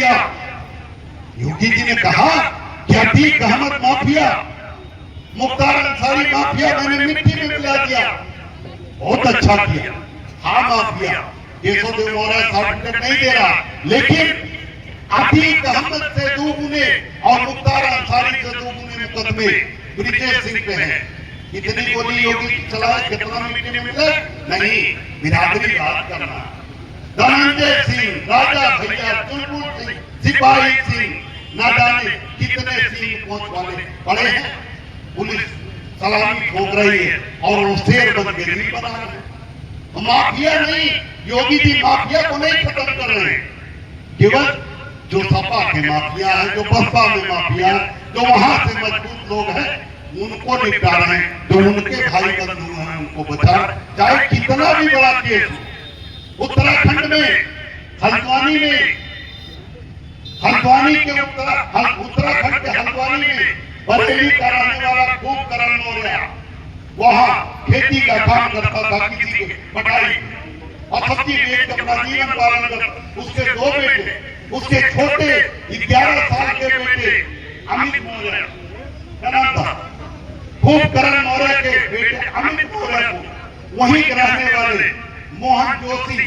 किया। योगी जी ने कहा कि अतीक अहमद माफिया, मुख्तार अंसारी माफिया मैंने मिट्टी में मिला दिया। बहुत अच्छा किया। हाँ माफिया, केशवदेव मौर्य सर्टिफिकेट नहीं दे रहा, लेकिन अतीक अहमद से दुगुने और मुख्तार अंसारी से दुगुने मुकदमे ब्रिजेश सिंह पे हैं। इतनी गोली योगी चलाए, कितना मिट्टी में मिले? नहीं, बिरादरी बात करना। धनंजय सिंह, राजा भैया, चुलबुल सिंह, सिपाही सिंह, ना जाने कितने सिंह पहुंच वाले पड़े हैं। पुलिस सलामी ठोक रही है और वो शेर बन के नहीं बना रहे। माफिया नहीं, योगी जी माफिया को नहीं खत्म कर रहे हैं, केवल जो सपा के माफिया है, जो बसपा में माफिया है, जो वहां से मजबूत लोग हैं उनको निपटा रहे हैं। जो उनके भाई बंधु हैं उनको बचा, चाहे कितना भी बड़ा केस। उत्तराखंड में हल्द्वानी में, हल्द्वानी के उत्तराखंड के हल्द्वानी में बरेली का रहने वाला खूब करण मौर्य वहां खेती का काम करता था, किसी के पटाई और सब्जी बेच अपना जीवन पालन करता। उसके दो बेटे, उसके छोटे 11 साल के बेटे अमित मौर्य का नाम था। खूब करण मौर्य के बेटे अमित मौर्य को वहीं के रहने वाले मोहन जोशी,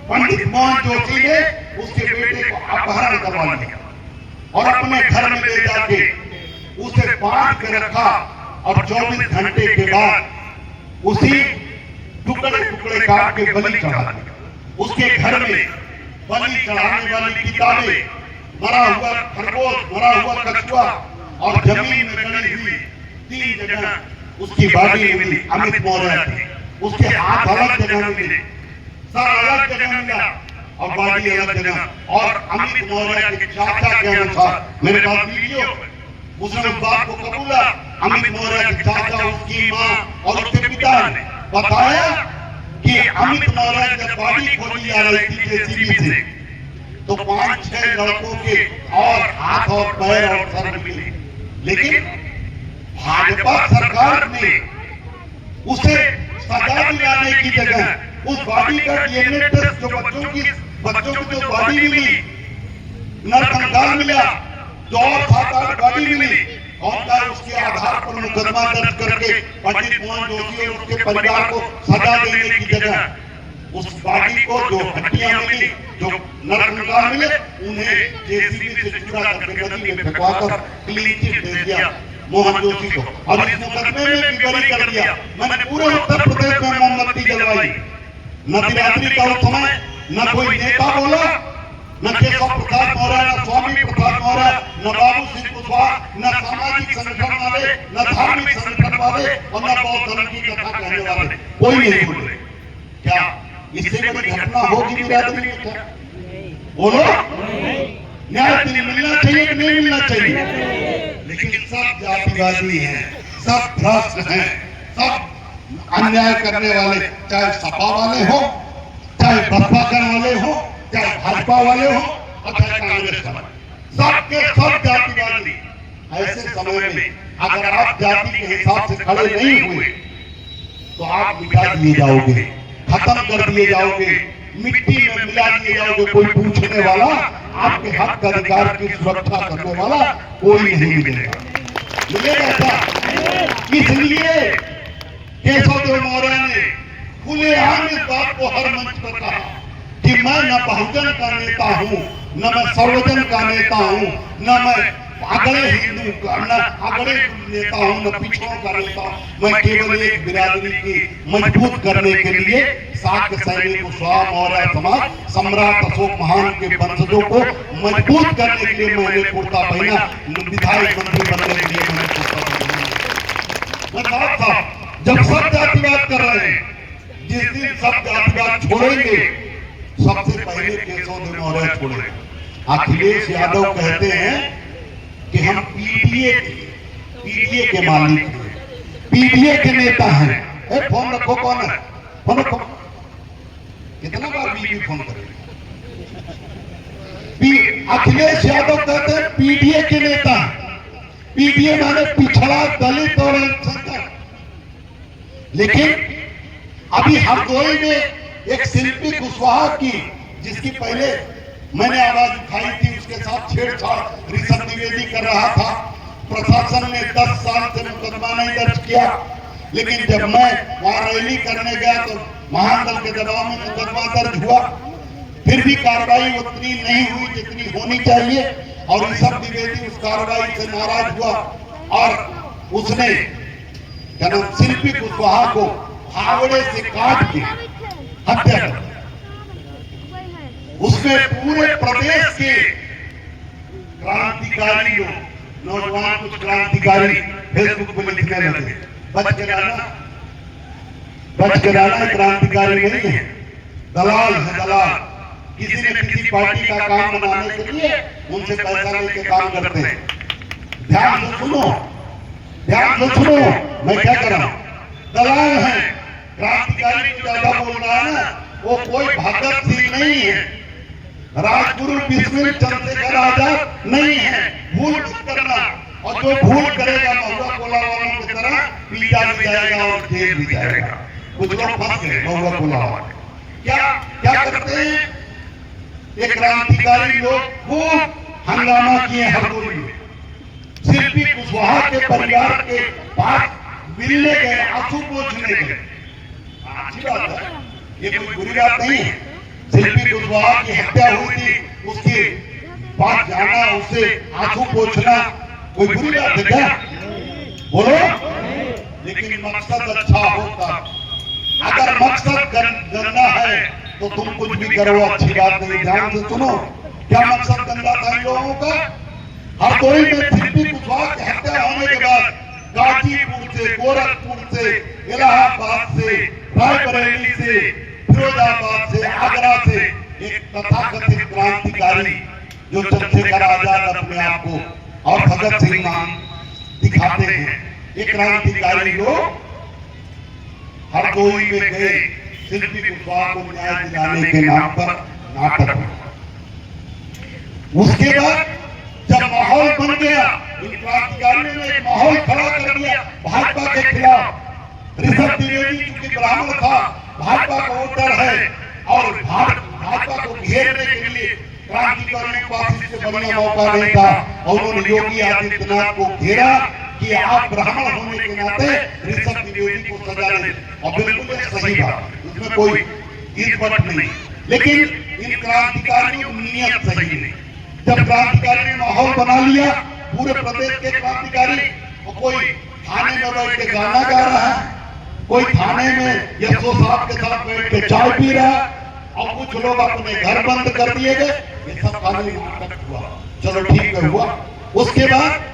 पंडित मोहन जोशी ने उसके बेटे को अपहरण करवा लिया और अपने घर में ले जाके उसे बांध के रखा और 24 घंटे के बाद उसी टुकड़े टुकड़े काट के बलि चढ़ा दिया। उसके घर में बलि चढ़ाने वाली किताबें, मरा हुआ खरगोश, मरा हुआ कछुआ और जमीन में गड़ी हुई 3 जगह उसकी बॉडी मिली। अमित मौर्य थी, उसके हाथ अलग जगह मिले, सर अलग जगह मिला और बॉडी अलग जगह। और अमित मौर्य के चाचा के अनुसार, मेरे पास वीडियो, उसने उस बात को कबूला। अमित मौर्य के चाचा, उसकी मां और उसके पिता ने बताया कि अमित मौर्य जब बॉडी खोजी जा रही थी जेसीबी से, तो 5-6 लड़कों के और हाथ और पैर और सर मिले, लेकिन भाजपा सरकार ने उसे सजा दिलाने की जगह उस बॉडी का डीएनए टेस्ट, जो बच्चों की जो बॉडी मिली, नरकंकाल मिला, 2 और 7-8 बॉडी मिली और उसके आधार पर मुकदमा दर्ज करके पंडित मोहन जोशी और उसके परिवार को सजा देने की जगह उस बॉडी को, जो हड्डियां मिली, जो नरकंकाल मिले, उन्हें जेसीबी से चुरा करके नदी में फेंकवाकर क्लीन चिट दे दिया मोहन जोशी को और इस मुकदमे में भी बरी कर दिया। मैंने पूरे उत्तर प्रदेश में मोमबत्ती जलवाई। नवरात्रि का समय न कोई नेता बोला, न केशव प्रसाद मौर्य, न स्वामी प्रसाद मौर्य, न बाबू सिंह कुशवाहा, न सामाजिक संगठन वाले, न धार्मिक संगठन वाले और न बौद्ध धर्म की कथा कहने वाले, कोई नहीं बोले। क्या इससे बड़ी घटना होगी बिरादरी में? क्या बोलो? न्याय मिलना चाहिए कि नहीं मिलना चाहिए? लेकिन सब जातिवादी हैं, सब भ्रष्ट हैं, सब अन्याय करने वाले, चाहे सपा वाले हो, चाहे बसपा करने वाले हो, चाहे भाजपा वाले हो और चाहे कांग्रेस वाले, सबके सब जातिवादी। ऐसे समय में अगर आप जाति के हिसाब से खड़े नहीं हुए तो आप मिटा दिए जाओगे, खत्म कर दिए जाओगे, मिट्टी में मिला दिए जाओगे। कोई पूछने वाला, आपके हक अधिकार की सुरक्षा करने वाला कोई नहीं मिलेगा। इसलिए केशवदेव मौर्य ने खुलेआम इस बात को हर मंच पर कहा कि मैं न बहुजन का नेता हूं, न मैं सर्वजन का नेता हूं, न मैं अगड़े हिंदू का, न अगड़े नेता हूं, न पिछड़ों का नेता हूं। मैं केवल एक बिरादरी की मजबूत करने के लिए शाक्य सैनिक कुशवाहा मौर्य समाज, सम्राट अशोक महान के वंशजों को मजबूत करने के लिए मैंने कुर्ता पहना, विधायक मंत्री बनने के लिए मैंने कुर्ता पहना। जब सब जातिवाद कर रहे हैं, जिस दिन सब जातिवाद छोड़ेंगे, सबसे पहले केशवदेव मौर्य छोड़ेंगे। अखिलेश यादव कहते हैं कि हम पीडीए के मालिक हैं, पीडीए के नेता हैं। फोन रखो, कौन है? फोन रखो। कितना बार बीबी फोन करे? अखिलेश यादव कहते हैं पीडीए के नेता। पीडीए माने पिछड़ा, दलित और अल्पसंख्यक। लेकिन अभी हरदोई में एक शिल्पी कुशवाहा की, जिसकी पहले मैंने आवाज उठाई थी, छेड़छाड़ ऋषभ द्विवेदी कर रहा था। प्रशासन ने 10 साल से मुकदमा नहीं दर्ज किया, लेकिन जब मैं वहां रैली करने गया तो महादल के दबाव में मुकदमा दर्ज हुआ। फिर भी कार्रवाई उतनी नहीं हुई जितनी होनी चाहिए, और ऋषभ द्विवेदी उस कार्रवाई से नाराज हुआ और उसने शिल्पी कुशवाहा को फावड़े से काट के हत्या कर दी। उसमें पूरे प्रदेश के क्रांतिकारी लोग, नौजवान कुछ क्रांतिकारी फेसबुक पर लिखने लगे, बच के रहना क्रांतिकारी नहीं है, दलाल है दलाल। किसी न किसी पार्टी का काम बनाने के लिए उनसे पैसा लेके काम करते हैं। ध्यान से सुनो, मैं क्या कर रहा हूं। दलाल है, क्रांतिकारी जो ज्यादा बोल रहा है ना, वो कोई भगत सिंह नहीं है, राजगुरु बिस्मिल चंद्रशेखर आजाद नहीं है। भूल मत करना, और जो भूल करेगा महुआ कोला वालों की तरह पीटा भी जाएगा और जेल भी जाएगा। कुछ लोग फंस गए महुआ कोला वाले। क्या करते हैं ये क्रांतिकारी लोग? खूब हंगामा किए हरदोई में, शिल्पी कुशवाहा के परिवार के पास मिलने गए, आंसू पोंछने गए। अच्छी बात है, ये कोई बुरी बात नहीं है। शिल्पी कुशवाहा की हत्या हुई थी, उसके पास जाना, उससे आंसू पोंछना कोई बुरी बात है क्या? बोलो। लेकिन मकसद अच्छा होता। अगर मकसद गंदा है तो तुम कुछ भी करो, अच्छी बात नहीं। ध्यान से सुनो, क्या मकसद गंदा था इन लोगों का? हरदोई में शिल्पी कुशवाहा की हत्या होने के बाद गाजीपुर से, गोरखपुर से, इलाहाबाद से, रायबरेली से, फिरोजाबाद से, आगरा से एक तथाकथित क्रांतिकारी जो चंद्रशेखर आजाद अपने आप को और भगत सिंह मान दिखाते हैं, ये क्रांतिकारी लोग हरदोई में गए। शिल्पी कुशवाहा को न्याय दिलाने के नाम पर नाटक हुआ। उसके बाद जब माहौल बन गया, इन क्रांतिकारियों ने एक माहौल खड़ा कर दिया भाजपा के खिलाफ। ऋषभ द्विवेदी चूंकि ब्राह्मण था, भाजपा का वोटर है, और भाजपा को घेरने के लिए क्रांतिकारियों के पास इससे बढ़िया मौका नहीं था, और उन्होंने योगी आदित्यनाथ को घेरा कि आप ब्राह्मण होने के नाते ऋषभ द्विवेदी को सजा दें। और बिल्कुल सही बात, उसमें कोई इस नहीं। लेकिन इन क्रांतिकारियों की नीयत सही नहीं। जब क्रांतिकारी ने माहौल बना लिया, पूरे प्रदेश के क्रांतिकारी, और कोई थाने में बैठ के गाना गा रहा है, कोई थाने में यशो साहब के साथ बैठ के चाय पी रहा है, और कुछ लोग अपने घर बंद कर दिए गए। ये सब कानूनी नाटक हुआ। चलो ठीक है, हुआ। उसके बाद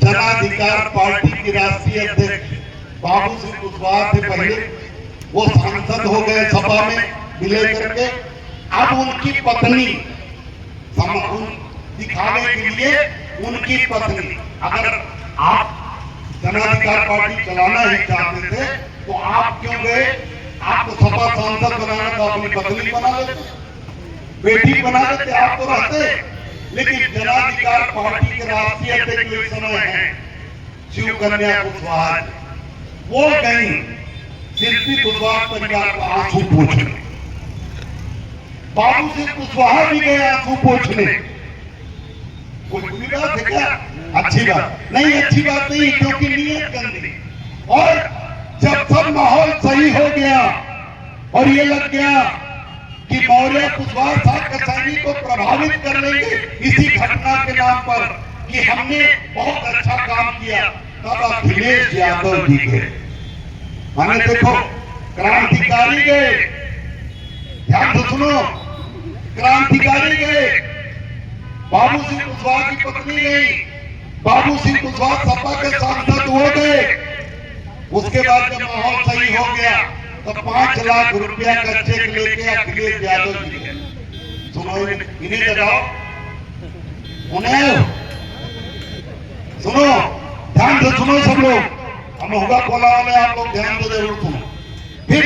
जन अधिकार पार्टी की राष्ट्रीय अध्यक्ष बाबू सिंह कुशवाहा से पहले वो सांसद हो गए सभा में विलय करके। अब उनकी पत्नी दिखाने के लिए, उनकी पत्नी, अगर आप जन अधिकार पार्टी चलाना ही चाहते थे तो आप क्यों गए? आपको सपा सांसद बनाना था, अपनी पत्नी बना लेते, बेटी बना लेते, आप तो रहते। लेकिन जन अधिकार पार्टी के राष्ट्रीय अध्यक्ष इस समय है शिव कन्या कुशवाहा, वो गई शिल्पी कुशवाहा परिवार को आंसू पोंछने। बाबू सिंह कुशवाहा भी गए आंसू पोंछने। कोई बुरी बात है क्या? अच्छी बात नहीं, अच्छी बात नहीं, क्योंकि नीयत गंदी। और जब सब माहौल सही हो गया और ये लग गया कि मौर्य कुशवाहा साहब का सैनिक को प्रभावित कर लेंगे इसी घटना के नाम पर कि हमने बहुत अच्छा काम किया, तब अखिलेश यादव जी गए। माने देखो, क्रांतिकारी गए, ध्यान से सुनो, क्रांतिकारी गए, बाबू सिंह कुशवाहा की पत्नी गई, बाबू सिंह कुशवाहा सपा के सांसद हो गए। उसके बाद जब माहौल सही हो गया तो 5 लाख रुपया का चेक लेके अखिलेश यादव जी गए। सुनो, इन्हें जगाओ, उन्हें सुनो, ध्यान से सुनो सब लोग। हम होगा खोला वाले, आप लोग ध्यान से जरूर सुनो। फिर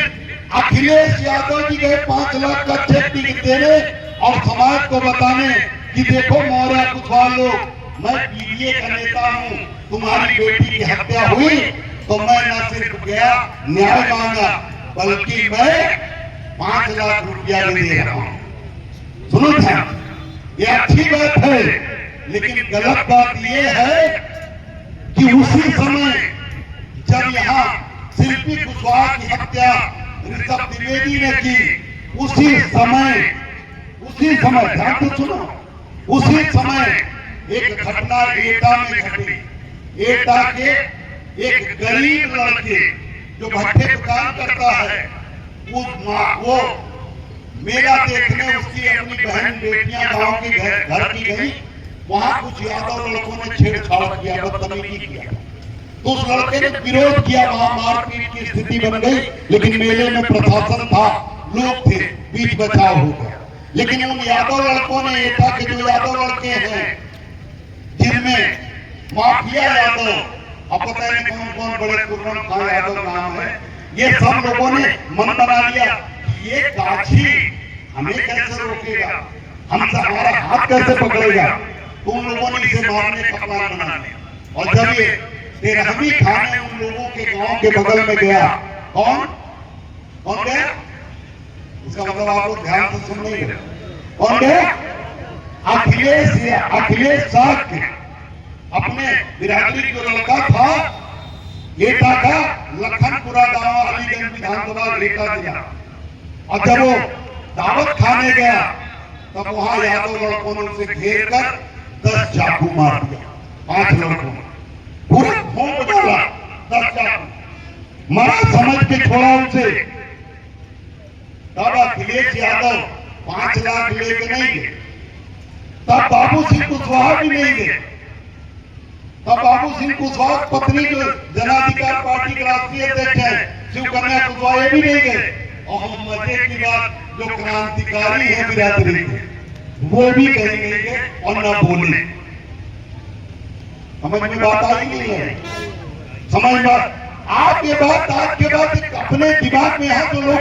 अखिलेश यादव जी गए 5 लाख का चेक देने और समाज को बताने कि देखो मौर्य कुशवाहा लोग, मैं पीडीए का नेता हूँ, तुम्हारी बेटी की हत्या हुई तो मैं न सिर्फ गया न्याय मांगा, बल्कि मैं 5 लाख रुपया भी दे रहा हूँ। सुनो ध्यान, ये अच्छी बात है, लेकिन गलत बात ये है कि उसी समय जब यहाँ शिल्पी कुशवाहा की हत्या ऋषभ द्विवेदी ने की, उसी समय ध्यान से सुनो, उसी समय एक घटना एटा में घटी। एटा के एक गरीब लड़के जो भट्टे दुकान करता है, वो मेला देखने उसकी अपनी बहन बेटियां गांव के घर की गई। वहां कुछ यादव लड़कों ने छेड़छाड़ किया, बदतमीजी किया, तो उस लड़के ने विरोध किया, वहां मारपीट की स्थिति बन गई। लेकिन मेले में प्रशासन था, लोग थे, बीच बचाव हो गया। लेकिन उन यादव लड़कों ने, एटा के जो यादव लड़के हैं जिनमें माफिया यादव, अब पता नहीं कौन कौन बड़े कुर्बान खान यादव नाम है, ये सब लोगों ने मन बना लिया कि ये गाछी हमें कैसे रोकेगा, हमसे हमारा हाथ कैसे पकड़ेगा। तो उन लोगों ने इसे मारने का प्लान बना लिया। और जब ये तेरहवीं खाने उन लोगों के गांव के बगल में गया, कौन गया, इसका मतलब आप लोग ध्यान से सुन नहीं रहे, कौन गया? अखिलेश शाह के अपने बिरादरी जो लड़का था एटा का, लखनपुरा गांव अलीगंज विधानसभा एटा जिला। और जब वो दावत खाने गया तब वहां यादव लड़कों ने उसे घेर कर 10 चाकू मार दिया, 5 लड़कों ने पूरा भोंग डाला, 10 चाकू मारा, समझ के छोड़ा उसे। तब अखिलेश यादव 5 लाख लेके नहीं गए, तब बाबू सिंह कुशवाहा भी नहीं गए, तब बाबू सिंह कुशवाहा पत्नी जो जनाधिकार पार्टी के राष्ट्रीय अध्यक्ष है शिवकन्या कुशवाहा भी नहीं गए। और हम मजे की बात, जो क्रांतिकारी है बिरादरी के, वो भी कहीं नहीं गए और न बोले। समझ में बात आई नहीं है? समझ बात आज के बाद अपने दिमाग में है जो लोग